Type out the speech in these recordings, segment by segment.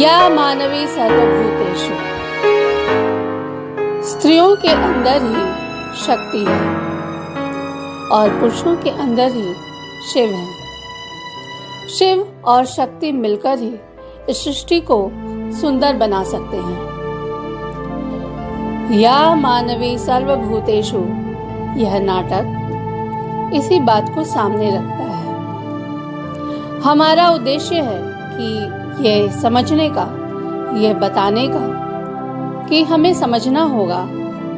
या मानवी सर्वभूतेषु। स्त्रियों के अंदर ही शक्ति है और पुरुषों के अंदर ही शिव है। शिव और शक्ति मिलकर ही इस सृष्टि को सुंदर बना सकते हैं। या मानवी सर्वभूतेषु यह नाटक इसी बात को सामने रखता है। हमारा उद्देश्य है कि यह समझने का, यह बताने का कि हमें समझना होगा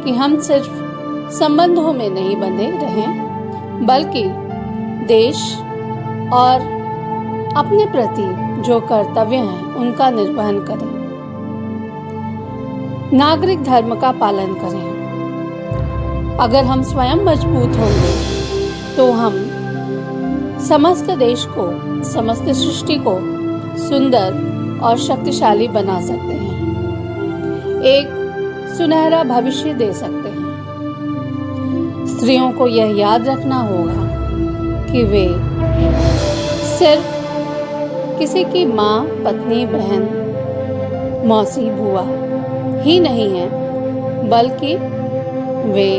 कि हम सिर्फ संबंधों में नहीं बंधे रहें, बल्कि देश और अपने प्रति जो कर्तव्य हैं उनका निर्वहन करें, नागरिक धर्म का पालन करें। अगर हम स्वयं मजबूत होंगे तो हम समस्त देश को, समस्त सृष्टि को सुंदर और शक्तिशाली बना सकते हैं, एक सुनहरा भविष्य दे सकते हैं। स्त्रियों को यह याद रखना होगा कि वे सिर्फ किसी की माँ, पत्नी, बहन, मौसी, बुआ ही नहीं है, बल्कि वे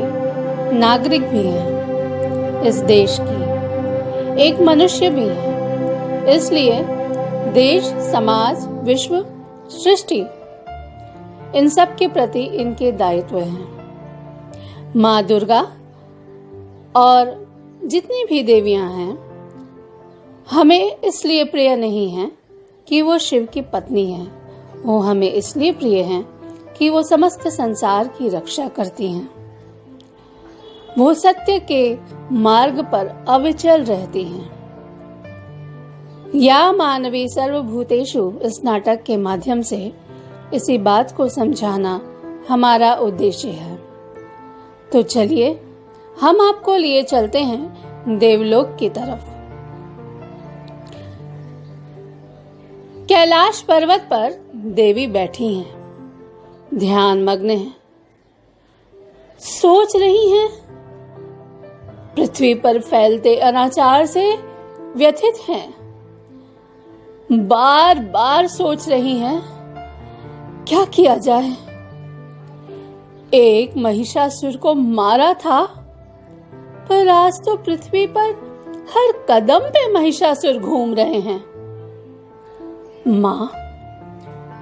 नागरिक भी हैं इस देश की, एक मनुष्य भी है। इसलिए देश, समाज, विश्व, सृष्टि, इन सब के प्रति इनके दायित्व हैं। माँ दुर्गा और जितनी भी देवियां हैं हमें इसलिए प्रिय नहीं हैं कि वो शिव की पत्नी हैं, वो हमें इसलिए प्रिय हैं कि वो समस्त संसार की रक्षा करती हैं। वो सत्य के मार्ग पर अविचल रहती हैं। या मानवी सर्वभूतेषु इस नाटक के माध्यम से इसी बात को समझाना हमारा उद्देश्य है। तो चलिए हम आपको लिए चलते हैं देवलोक की तरफ। कैलाश पर्वत पर देवी बैठी हैं, ध्यान मग्न हैं, सोच रही हैं, पृथ्वी पर फैलते अनाचार से व्यथित हैं, बार बार सोच रही हैं क्या किया जाए। एक महिषासुर को मारा था, पर आज तो पृथ्वी पर हर कदम पे महिषासुर घूम रहे हैं। मां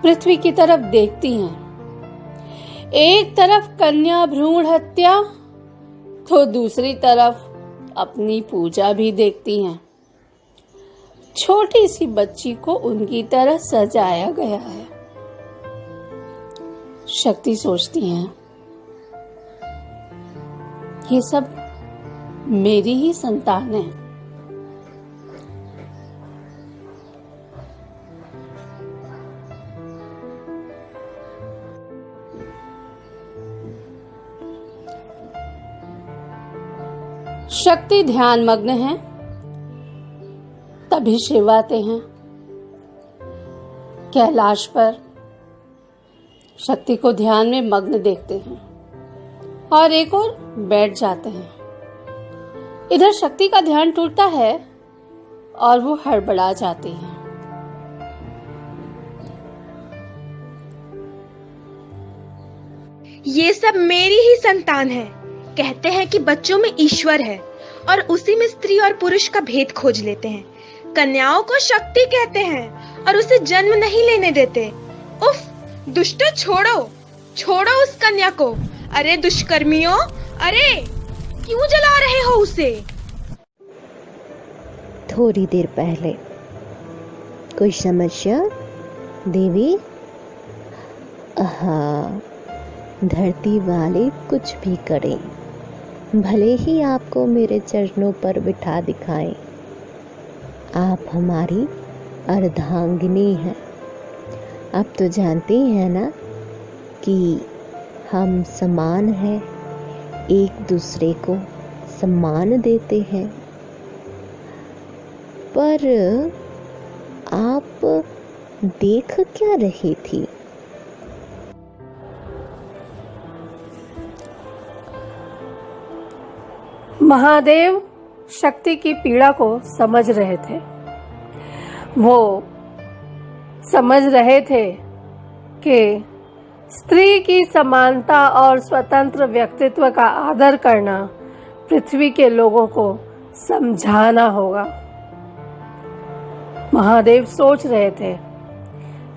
पृथ्वी की तरफ देखती हैं। एक तरफ कन्या भ्रूण हत्या तो दूसरी तरफ अपनी पूजा भी देखती हैं। छोटी सी बच्ची को उनकी तरह सजाया गया है। शक्ति सोचती हैं, ये सब मेरी ही संतान है। शक्ति ध्यान मग्न है, तभी शिव आते हैं। कैलाश पर शक्ति को ध्यान में मग्न देखते हैं और एक और बैठ जाते हैं। इधर शक्ति का ध्यान टूटता है और वो हड़बड़ा जाती है। ये सब मेरी ही संतान है। कहते हैं कि बच्चों में ईश्वर है और उसी में स्त्री और पुरुष का भेद खोज लेते हैं। कन्याओं को शक्ति कहते हैं और उसे जन्म नहीं लेने देते। उफ, दुष्टों, छोड़ो उस कन्या को। अरे दुष्कर्मियों, अरे क्यों जला रहे हो उसे? थोड़ी देर पहले कोई समस्या देवी? हाँ, धरती वाले कुछ भी करें, भले ही आपको मेरे चरणों पर बिठा दिखाएं, आप हमारी अर्धांगिनी हैं। आप तो जानते हैं ना कि हम समान हैं, एक दूसरे को सम्मान देते हैं। पर आप देख क्या रही थी? महादेव शक्ति की पीड़ा को समझ रहे थे। वो समझ रहे थे कि स्त्री की समानता और स्वतंत्र व्यक्तित्व का आदर करना पृथ्वी के लोगों को समझाना होगा। महादेव सोच रहे थे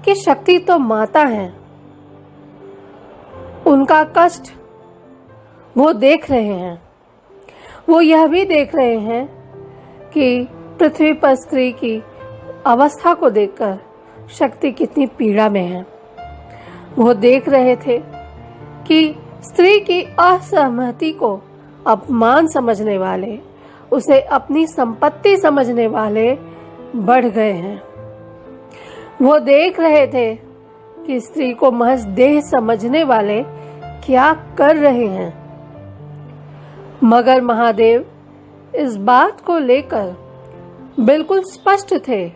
कि शक्ति तो माता है, उनका कष्ट वो देख रहे हैं। वो यह भी देख रहे हैं कि पृथ्वी पर स्त्री की अवस्था को देखकर शक्ति कितनी पीड़ा में है। वो देख रहे थे कि स्त्री की असहमति को अपमान समझने वाले, उसे अपनी संपत्ति समझने वाले बढ़ गए हैं। वो देख रहे थे कि स्त्री को महज देह समझने वाले क्या कर रहे हैं। मगर महादेव इस बात को लेकर बिल्कुल स्पष्ट थे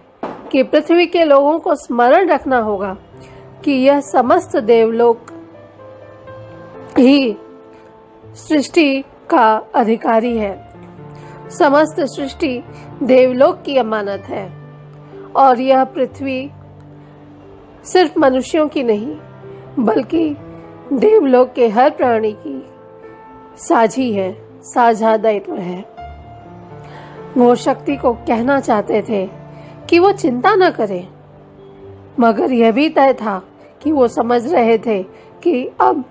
कि पृथ्वी के लोगों को स्मरण रखना होगा कि यह समस्त देवलोक ही सृष्टि का अधिकारी है। समस्त सृष्टि देवलोक की अमानत है और यह पृथ्वी सिर्फ मनुष्यों की नहीं बल्कि देवलोक के हर प्राणी की साझी है, साझा दायित्व है। वो शक्ति को कहना चाहते थे कि वो चिंता न करे, मगर यह भी तय था कि वो समझ रहे थे कि अब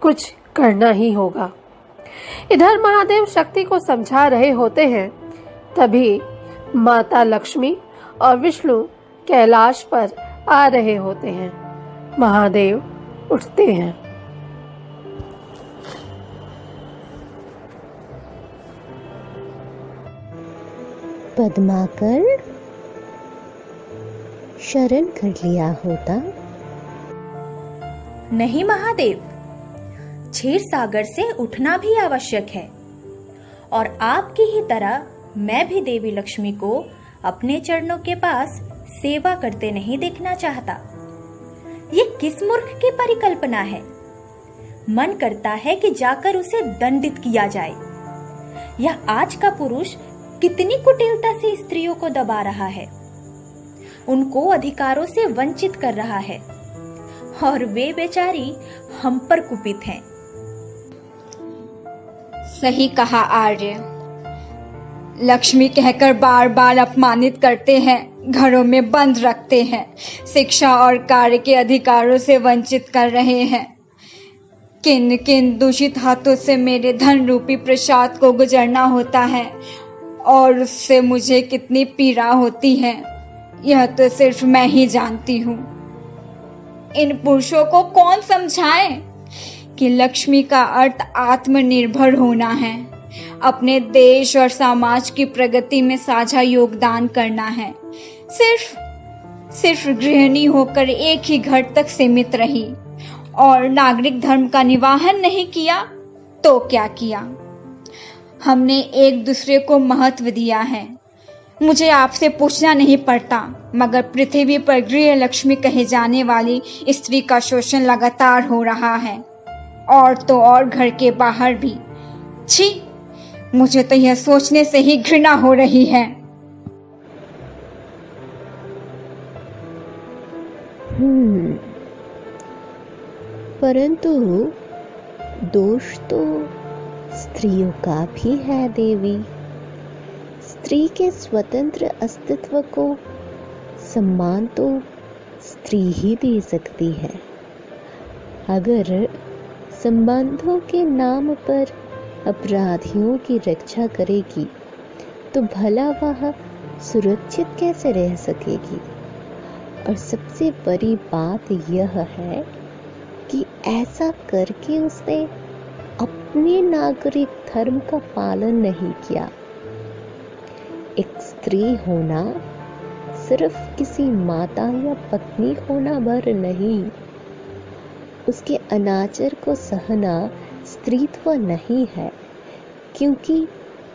कुछ करना ही होगा। इधर महादेव शक्ति को समझा रहे होते हैं, तभी माता लक्ष्मी और विष्णु कैलाश पर आ रहे होते हैं। महादेव उठते हैं। पद्माकर शरण कर लिया होता। नहीं महादेव, क्षीर सागर से उठना भी आवश्यक है और आपकी ही तरह मैं भी देवी लक्ष्मी को अपने चरणों के पास सेवा करते नहीं देखना चाहता। ये किस मूर्ख की परिकल्पना है। मन करता है कि जाकर उसे दंडित किया जाए। यह आज का पुरुष कितनी कुटिलता से स्त्रियों को दबा रहा है, उनको अधिकारों से वंचित कर रहा है और वे बेचारी हम पर कुपित हैं। सही कहा आर्य। लक्ष्मी कहकर बार बार अपमानित करते हैं, घरों में बंद रखते हैं, शिक्षा और कार्य के अधिकारों से वंचित कर रहे हैं। किन किन दूषित हाथों से मेरे धन रूपी प्रसाद को गुजरना होता है और उससे मुझे कितनी पीड़ा होती है, यह तो सिर्फ मैं ही जानती हूँ। इन पुरुषों को कौन समझाए कि लक्ष्मी का अर्थ आत्मनिर्भर होना है, अपने देश और समाज की प्रगति में साझा योगदान करना है। सिर्फ गृहिणी होकर एक ही घर तक सीमित रही और नागरिक धर्म का निर्वहन नहीं किया तो क्या किया। हमने एक दूसरे को महत्व दिया है। मुझे आपसे पूछना नहीं पड़ता, मगर पृथ्वी पर गृह लक्ष्मी कहे जाने वाली स्त्री का शोषण लगातार हो रहा है, और तो और घर के बाहर भी। छी, मुझे तो यह सोचने से ही घृणा हो रही है। परंतु दोष तो स्त्रियों का भी है देवी। स्त्री के स्वतंत्र अस्तित्व को सम्मान तो स्त्री ही दे सकती है। अगर संबंधों के नाम पर अपराधियों की रक्षा करेगी तो भला वह सुरक्षित कैसे रह सकेगी। और सबसे बड़ी बात यह है कि ऐसा करके उसने अपने नागरिक धर्म का पालन नहीं किया। एक स्त्री होना सिर्फ किसी माता या पत्नी होना भर नहीं, उसके अनाचार को सहना स्त्रीत्व नहीं है, क्योंकि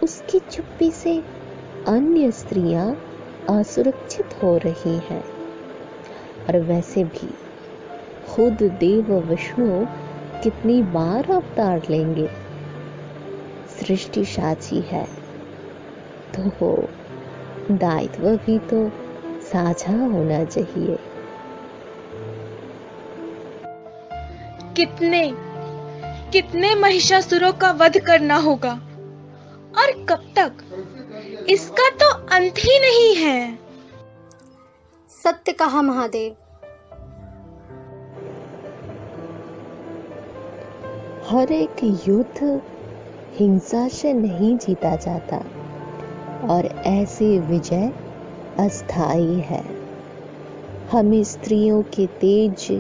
उसकी चुप्पी से अन्य स्त्रियां असुरक्षित हो रही हैं। और वैसे भी खुद देव विष्णु कितनी बार अवतार लेंगे। सृष्टि साची है तो दायित्व भी तो साझा होना चाहिए। कितने कितने महिषासुरों का वध करना होगा, और कब तक? इसका तो अंत ही नहीं है। सत्य कहा महादेव। हर एक युद्ध हिंसा से नहीं जीता जाता, और ऐसी विजय अस्थायी है। हमें स्त्रियों के तेज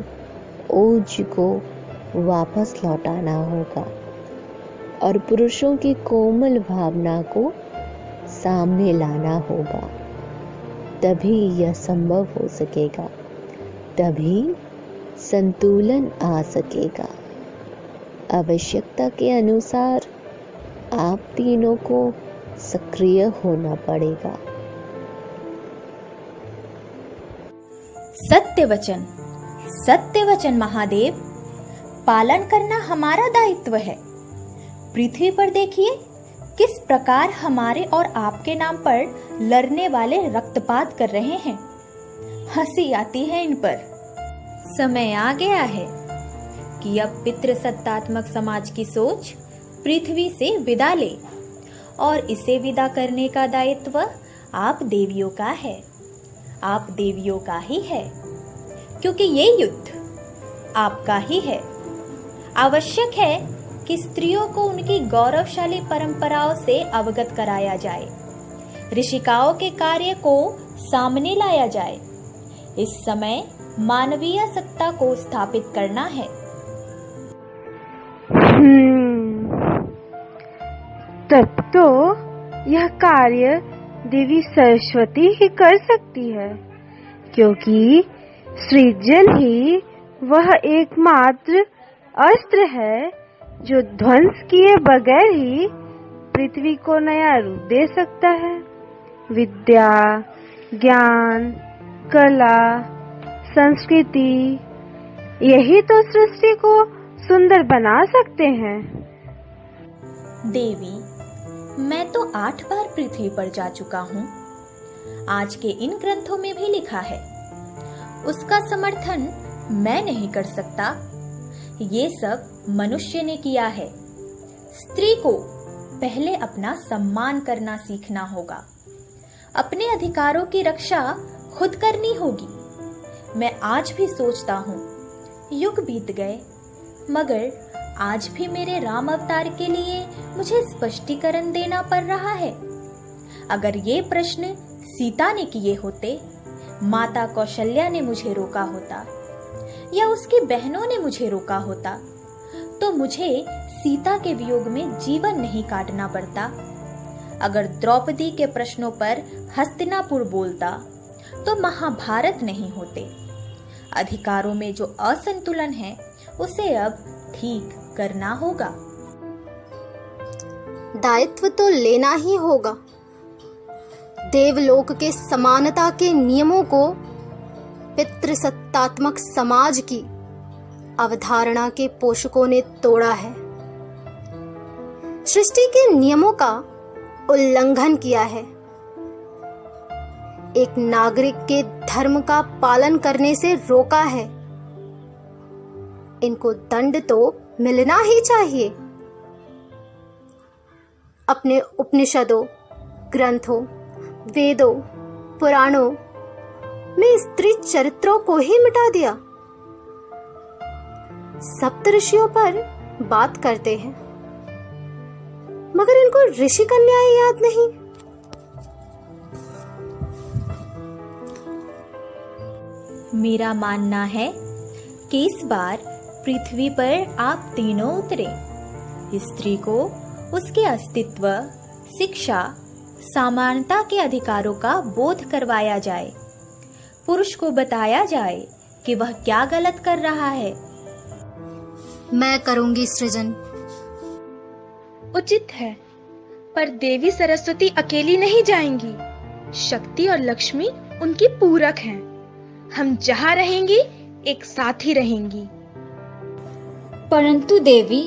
ओज को वापस लौटाना होगा, और पुरुषों की कोमल भावना को सामने लाना होगा। तभी यह संभव हो सकेगा, तभी संतुलन आ सकेगा। आवश्यकता के अनुसार आप तीनों को सक्रिय होना पड़ेगा। सत्य वचन महादेव, पालन करना हमारा दायित्व है। पृथ्वी पर देखिए किस प्रकार हमारे और आपके नाम पर लड़ने वाले रक्तपात कर रहे हैं। हंसी आती है इन पर। समय आ गया है कि अब पितृसत्तात्मक समाज की सोच पृथ्वी से विदा ले, और इसे विदा करने का दायित्व आप देवियों का है। आप देवियों का ही है, क्योंकि ये युद्ध आपका ही है। आवश्यक है कि स्त्रियों को उनकी गौरवशाली परंपराओं से अवगत कराया जाए, ऋषिकाओं के कार्य को सामने लाया जाए। इस समय मानवीय सत्ता को स्थापित करना है। तब तो यह कार्य देवी सरस्वती ही कर सकती है, क्योंकि सृजन ही वह एकमात्र अस्त्र है जो ध्वंस किए बगैर ही पृथ्वी को नया रूप दे सकता है। विद्या, ज्ञान, कला, संस्कृति, यही तो सृष्टि को सुंदर बना सकते हैं। देवी, मैं तो 8 बार पृथ्वी पर जा चुका हूँ। आज के इन ग्रंथों में भी लिखा है, उसका समर्थन मैं नहीं कर सकता। ये सब मनुष्य ने किया है। स्त्री को पहले अपना सम्मान करना सीखना होगा। अपने अधिकारों की रक्षा खुद करनी होगी। मैं आज भी सोचता हूँ, युग बीत गए, मगर आज भी मेरे राम अवतार के लिए मुझे स्पष्टीकरण देना पड़ रहा है। अगर ये प्रश्न सीता ने किए होते, माता कौशल्या ने मुझे रोका होता, या उसकी बहनों ने मुझे रोका होता, तो मुझे सीता के वियोग में जीवन नहीं काटना पड़ता। अगर द्रौपदी के प्रश्नों पर हस्तिनापुर बोलता, तो महाभारत नहीं होते। अधिकारों में जो असंतुलन है, उसे अब ठीक करना होगा। दायित्व तो लेना ही होगा। देवलोक के समानता के नियमों को पितृसत्तात्मक समाज की अवधारणा के पोषकों ने तोड़ा है। सृष्टि के नियमों का उल्लंघन किया है। एक नागरिक के धर्म का पालन करने से रोका है। इनको दंड तो मिलना ही चाहिए। अपने उपनिषदों, ग्रंथों, वेदों, पुराणों में स्त्री चरित्रों को ही मिटा दिया। सप्तऋषियों पर बात करते हैं, मगर इनको ऋषि कन्याएं याद नहीं। मेरा मानना है कि इस बार पृथ्वी पर आप तीनों उतरे। स्त्री को उसके अस्तित्व, शिक्षा, समानता के अधिकारों का बोध करवाया जाए। पुरुष को बताया जाए कि वह क्या गलत कर रहा है। मैं करूंगी सृजन। उचित है, पर देवी सरस्वती अकेली नहीं जाएंगी। शक्ति और लक्ष्मी उनकी पूरक हैं। हम जहाँ रहेंगी, एक साथ ही रहेंगी। परंतु देवी,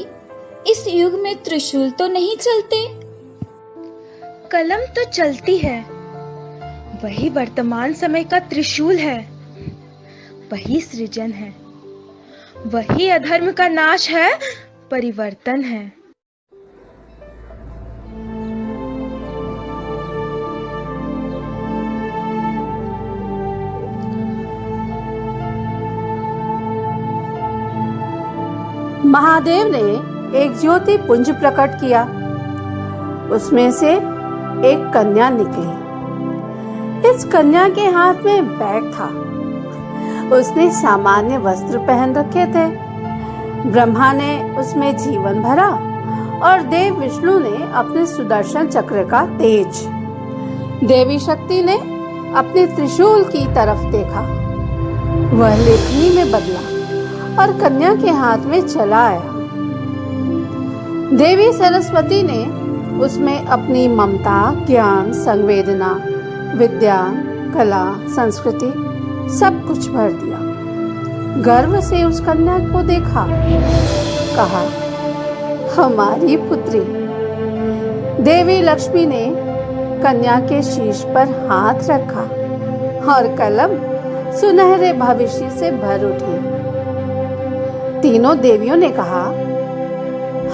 इस युग में त्रिशूल तो नहीं चलते। कलम तो चलती है, वही वर्तमान समय का त्रिशूल है, वही सृजन है। वही अधर्म का नाश है, परिवर्तन है। महादेव ने एक ज्योति पुंज प्रकट किया। उसमें से एक कन्या निकली। इस कन्या के हाथ में बैग था। उसने सामान्य वस्त्र पहन रखे थे। ब्रह्मा ने उसमें जीवन भरा और देव विष्णु ने अपने सुदर्शन चक्र का तेज, देवी शक्ति ने अपने त्रिशूल की तरफ देखा। वह लेखनी में बदला और कन्या के हाथ में चला आया। देवी सरस्वती ने उसमें अपनी ममता, ज्ञान, संवेदना, विद्या, कला, संस्कृति सब कुछ भर दिया। गर्व से उस कन्या को देखा, कहा, हमारी पुत्री। देवी लक्ष्मी ने कन्या के शीश पर हाथ रखा और कलम सुनहरे भविष्य से भर उठी। तीनों देवियों ने कहा,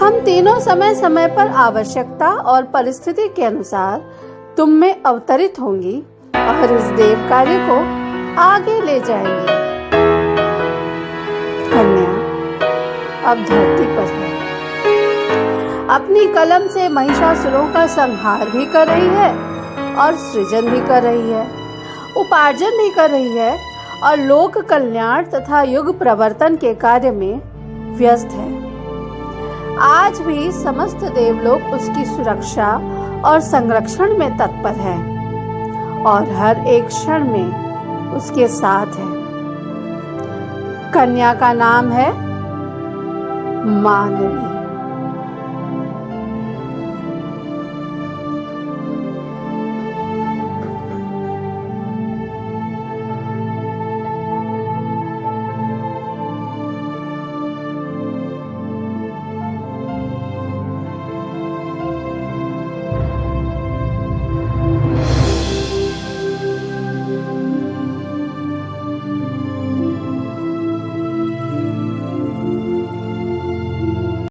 हम तीनों समय समय पर आवश्यकता और परिस्थिति के अनुसार तुम में अवतरित होंगी और इस देव कार्य को आगे ले जाएंगे। कन्या अब धरती पर है। अपनी कलम से महिषासुरों का संहार भी कर रही है और सृजन भी कर रही है, उपार्जन भी कर रही है और लोक कल्याण तथा युग प्रवर्तन के कार्य में व्यस्त है। आज भी समस्त देवलोक उसकी सुरक्षा और संरक्षण में तत्पर है और हर एक क्षण में उसके साथ है। कन्या का नाम है मानवी।